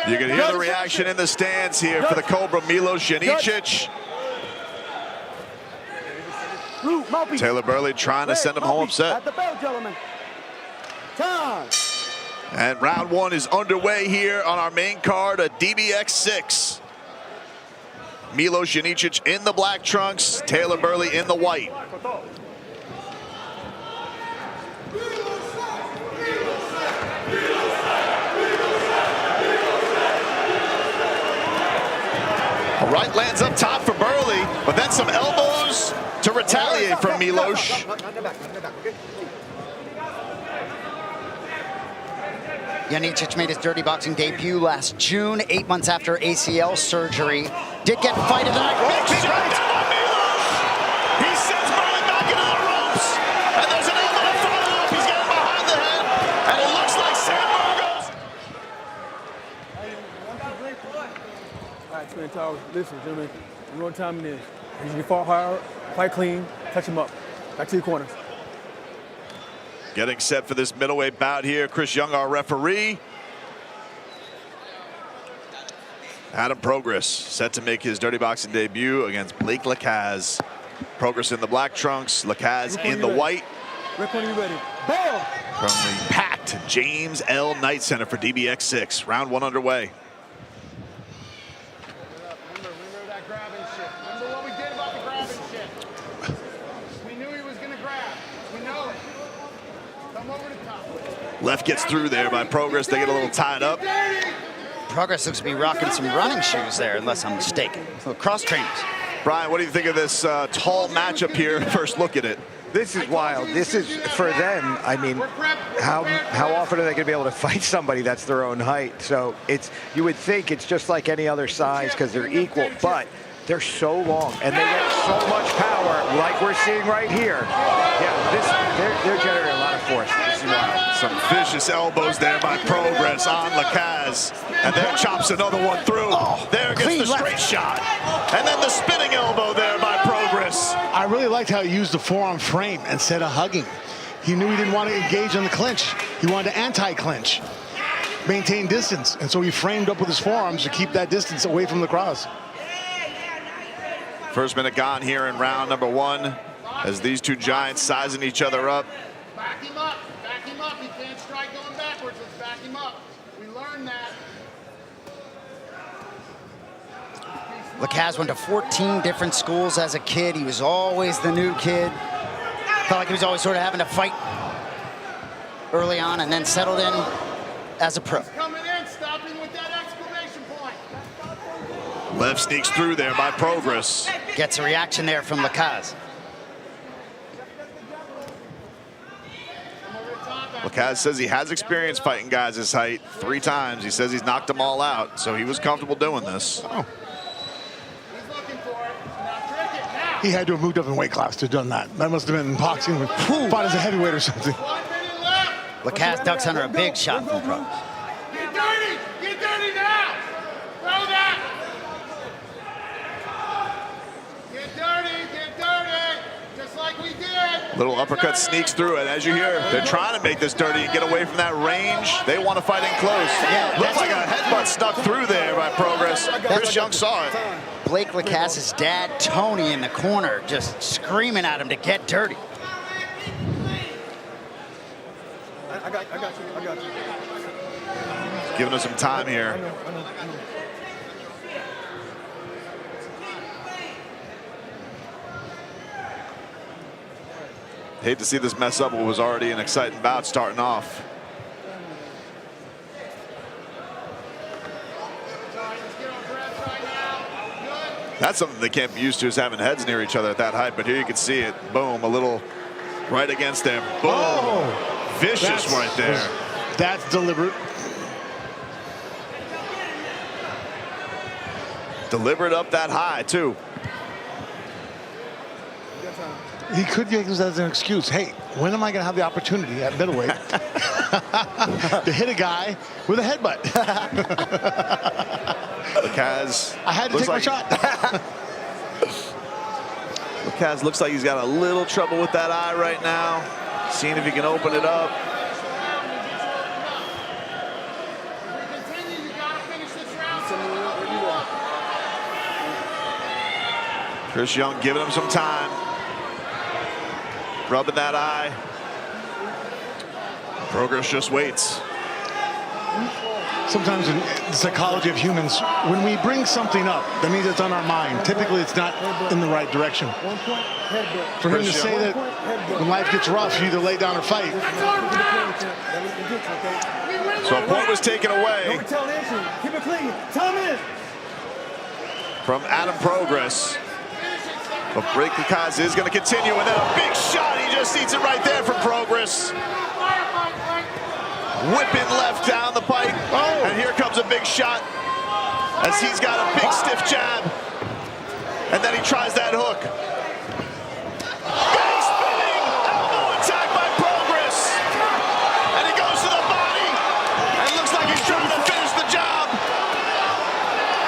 You can hear the reaction in the stands here for the Cobra, JANIČIĆ. Taylor Burley trying to send him home upset. At the bell, gentlemen. Time. And round one is underway here on our main card, a DBX6. JANIČIČ in the black trunks, Taylor Burley in the white. Right lands up top for Burley, but then some elbows to retaliate from Milos. JANIČIČ made his dirty boxing debut last June, 8 months after ACL surgery. Did get fight of the night. Big shot down by Milos. He sends Burley back into the ropes, and there's an elbow to follow up. He's getting behind the head, and it looks like Sandberg. All right, Twin Towers, listen, gentlemen, you know what time it is. You can fight hard, fight clean, touch him up. Back to your corner. Getting set for this middleweight bout here, Chris Young, our referee. Adam Progress set to make his dirty boxing debut against Blake LACAZE. Progress in the black trunks, LACAZE in the white. Rick, when you ready? Ball! From the packed James L. Knight Center for DBX6. Round one underway. Remember that grabbing shit. Remember what we did about the grabbing shit. We knew he was gonna grab. We know it. Come over the top. Left gets through there by Progress. They get a little tied up. Progress looks to be rocking some running shoes there, unless I'm mistaken. So cross trainers. Brian, what do you think of this tall matchup here? First look at it. This is wild. This is, for them, I mean, how often are they going to be able to fight somebody that's their own height? So you would think it's just like any other size because they're equal, but they're so long and they get so much power like we're seeing right here. Yeah, they're generating a lot of force. This is wild. Some vicious elbows there by Progress on LACAZE. And there chops another one through. There gets the straight shot. And then the spinning elbow there by Progress. I really liked how he used the forearm frame instead of hugging. He knew he didn't want to engage on the clinch. He wanted to anti-clinch, maintain distance. And so he framed up with his forearms to keep that distance away from the cross. First minute gone here in round number one as these two giants sizing each other up. Back him up. Back him up. He can't strike going backwards. Let's back him up. We learned that. LACAZE went to 14 different schools as a kid. He was always the new kid. Felt like he was always sort of having to fight early on and then settled in as a pro. He's coming in. Stopping with that exclamation point. Left sneaks through there by Progress. Gets a reaction there from LACAZE. LACAZE says he has experience fighting guys his height 3 times. He says he's knocked them all out, so he was comfortable doing this. Oh. He's looking for it. Now trick it now. He had to have moved up in weight class to have done that. That must have been in boxing. Fought as a heavyweight or something. 1 minute left. LACAZE ducks under a big shot from Progress. Get dirty. Get dirty now. Throw that. Get dirty. Get dirty. Just like we did. Little uppercut sneaks through, and as you hear, they're trying to make this dirty and get away from that range. They want to fight in close. Yeah, looks like a headbutt stuck through there by Progress. Chris Young saw it. Blake LACAZE's dad, Tony, in the corner, just screaming at him to get dirty. I got you. Giving us some time here. I know. Hate to see this mess up what was already an exciting bout starting off. That's something they can't be used to, is having heads near each other at that height, but here you can see it. Boom, a little right against there. Boom. Oh, vicious right there. That's deliberate. Deliberate up that high, too. He could use that as an excuse. Hey, when am I going to have the opportunity at middleweight to hit a guy with a headbutt? LACAZE. I had to take my shot. LACAZE looks like he's got a little trouble with that eye right now. Seeing if he can open it up. If we continue, you gotta finish Chris Young giving him some time. Rubbing that eye. Progress just waits. Sometimes in the psychology of humans, when we bring something up, that means it's on our mind. Typically, it's not in the right direction. For him to say that when life gets rough, you either lay down or fight. So a point was taken away Keep it clean. Time in. from Adam Progress. But LACAZE is going to continue, and then a big shot. He just eats it right there from Progress. Whipping left down the pipe. Oh. And here comes a big shot as he's got a big stiff jab. And then he tries that hook. Big spinning elbow attack by Progress. And he goes to the body. And it looks like he's trying to finish the job.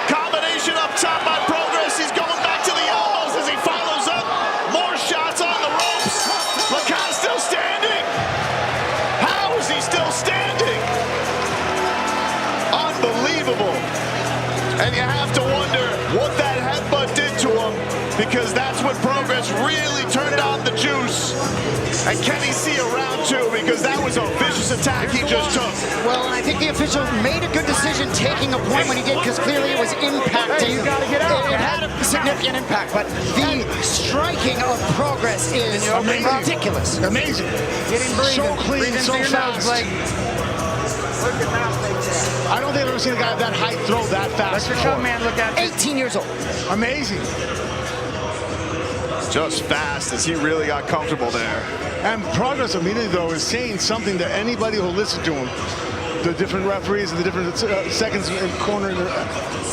Combination up top by Progress. He's going back to the elbows as he follows up. More shots on the ropes. LACAZE still standing. How is he still standing? Unbelievable. And you have to wonder what that headbutt did to him, because that's when Progress really turned on the juice. And can he see a round two? Because that was a vicious attack he just took. Well, and I think the official made a good decision taking a point when he did, because clearly it was impacting. It had a significant impact, but the striking of Progress is ridiculous. Amazing. So clean, so fast. I don't think I've ever seen a guy of that height throw that fast before. 18 years old. Amazing. Just fast as he really got comfortable there. And Progress immediately, though, is saying something to anybody who listens to him. The different referees and the different seconds in the corner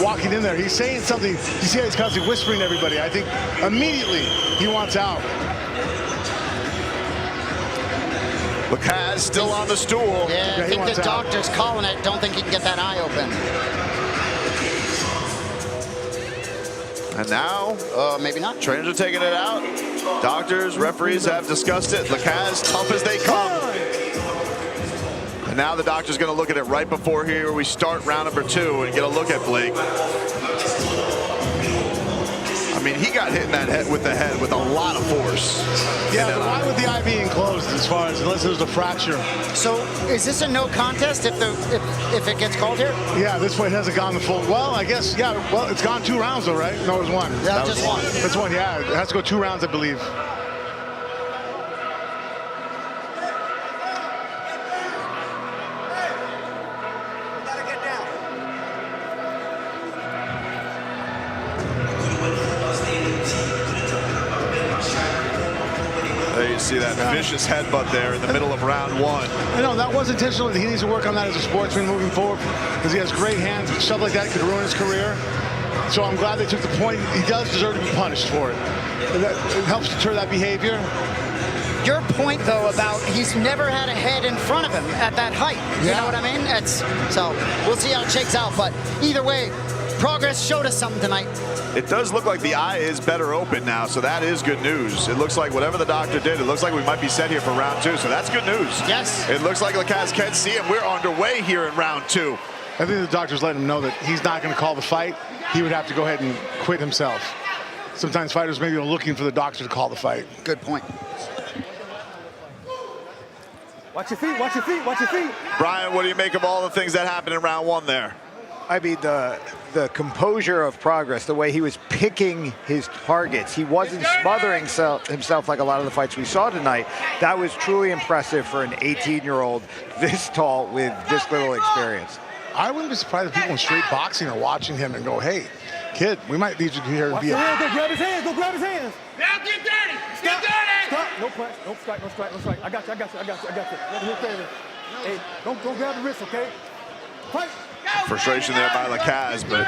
walking in there. He's saying something. You see how he's constantly whispering to everybody. I think immediately he wants out. LACAZE still on the stool. Yeah, I think the doctor's calling it. Don't think he can get that eye open. And now, maybe not. trainers are taking it out. Doctors, referees have discussed it. LACAZE, tough as they come. And now the doctor's going to look at it right before here we start round number 2 and get a look at Blake. I mean, he got hit in that head with the head with a lot of force. Yeah, but why would the eye be enclosed as far as unless there's a fracture? So is this a no contest if it gets called here? Yeah, this fight hasn't gone the full. Well, I guess, yeah. Well, it's gone 2 rounds, though, right? No, it was 1. Yeah, just one. That's 1, yeah. It has to go 2 rounds, I believe. There you see that vicious headbutt there in the middle of round 1. I know that was intentional. He needs to work on that as a sportsman moving forward, because he has great hands. Stuff like that could ruin his career. So I'm glad they took the point. He does deserve to be punished for it. It helps deter that behavior. Your point, though, about he's never had a head in front of him at that height. You know what I mean? So we'll see how it shakes out. But either way, Progress showed us something tonight. It does look like the eye is better open now, so that is good news. It looks like whatever the doctor did, it looks like we might be set here for round 2, so that's good news. Yes. It looks like LACAZE can see him. We're underway here in round 2. I think the doctor's letting him know that he's not going to call the fight. He would have to go ahead and quit himself. Sometimes fighters maybe are looking for the doctor to call the fight. Good point. Watch your feet, watch your feet, watch your feet. Brian, what do you make of all the things that happened in round 1 there? I mean, the composure of Progress, the way he was picking his targets. He wasn't smothering himself like a lot of the fights we saw tonight. That was truly impressive for an 18-year-old this tall with this little experience. I wouldn't be surprised if people in straight boxing are watching him and go, hey, kid, we might need you here to Watch be your a... hands, don't grab his hands, don't grab his hands. Now get dirty! Stop, Get dirty! stop, no punch, no strike, no strike, no strike. I got you, I got you, I got you, I got you. Let me hit favor. Hey, don't grab the wrist, okay? Fight. Frustration there by LACAZE, but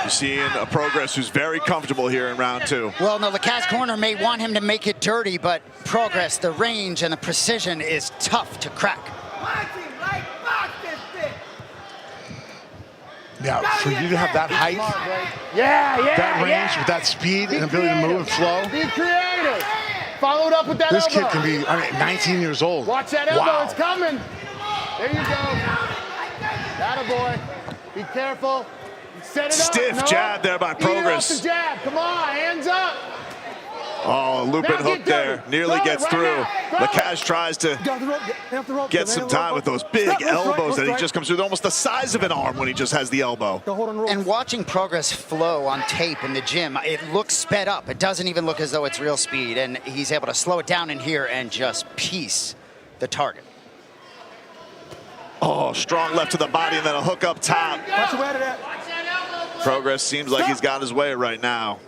you're seeing a Progress who's very comfortable here in round 2. Well, no, LACAZE corner may want him to make it dirty, but Progress, the range and the precision is tough to crack. Yeah, for you to have that height, that range with that speed and ability to move and flow. Be creative. Followed up with that This elbow. kid can be, I mean, 19 years old. Watch that elbow, Wow. it's coming. There you go. Attaboy. Be careful. Set it up. Stiff No. jab there by Eat it off Progress. the jab. Come on, hands up. Oh, looping Now hook get there. dirty. Nearly Throw it gets right through. now. Throw it. LACAZE tries to Get off the rope. Get off the rope. get some time with those big elbows that he just comes through. Almost the size of an arm when he just has the elbow. Don't hold on the rope. And watching progress flow on tape in the gym, it looks sped up. It doesn't even look as though it's real speed. And he's able to slow it down in here and just piece the target. Oh, strong left to the body and then a hook up top. Watch your way out of that. Progress seems like he's got his way right now.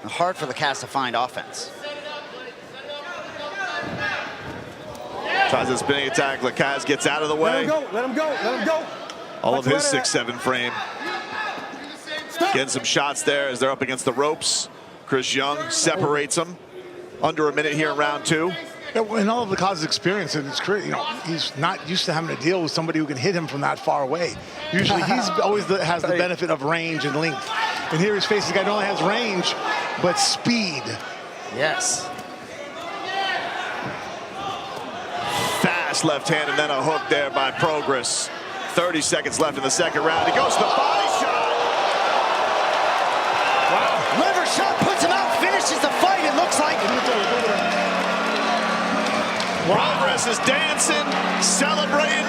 Hard for LACAZE to find offense. Tries a spinning attack. LACAZE gets out of the Let way. him go. Let him go. Let him go. All Watch of your his way out 6'7" frame. Stop. Getting some shots there as they're up against the ropes. Chris Young separates them. Under a minute here in round 2. In all of LACAZE's experience in his career, he's not used to having to deal with somebody who can hit him from that far away. Usually he's always has the benefit of range and length. And here he's facing a guy who not only has range, but speed. Yes. Fast left hand and then a hook there by Progress. 30 seconds left in the second round. He goes to the body shot. Liver shot puts him out, finishes the fight, it looks like. Progress is dancing, celebrating.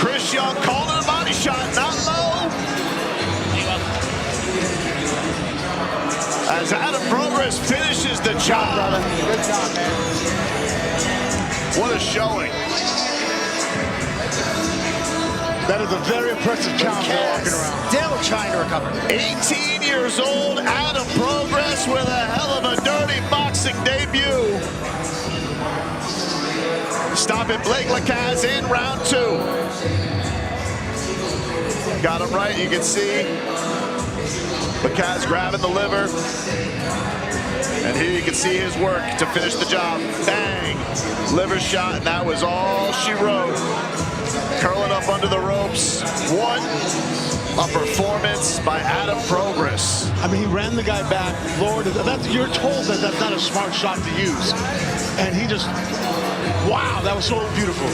Chris Young calling a body shot, not low. As Adam Progress finishes the job. Good job, man. What a showing. That is a very impressive challenge they're walking around. Still trying to recover. 18 years old, Adam Progress with a hell of a dirty boxing debut. Stopping Blake LACAZE in round 2. Got him right, you can see. LACAZE grabbing the liver. And here you can see his work to finish the job. Bang! Liver shot, and that was all she wrote. Curling up under the ropes. What a performance by Adam Progress. I mean, he ran the guy back, lowered it. You're told that that's not a smart shot to use. And he just, wow, that was so beautiful.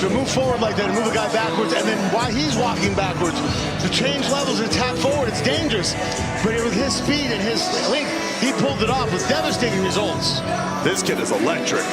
To move forward like that and move a guy backwards, and then while he's walking backwards, to change levels and tap forward, it's dangerous. But with his speed and his length, he pulled it off with devastating results. This kid is electric.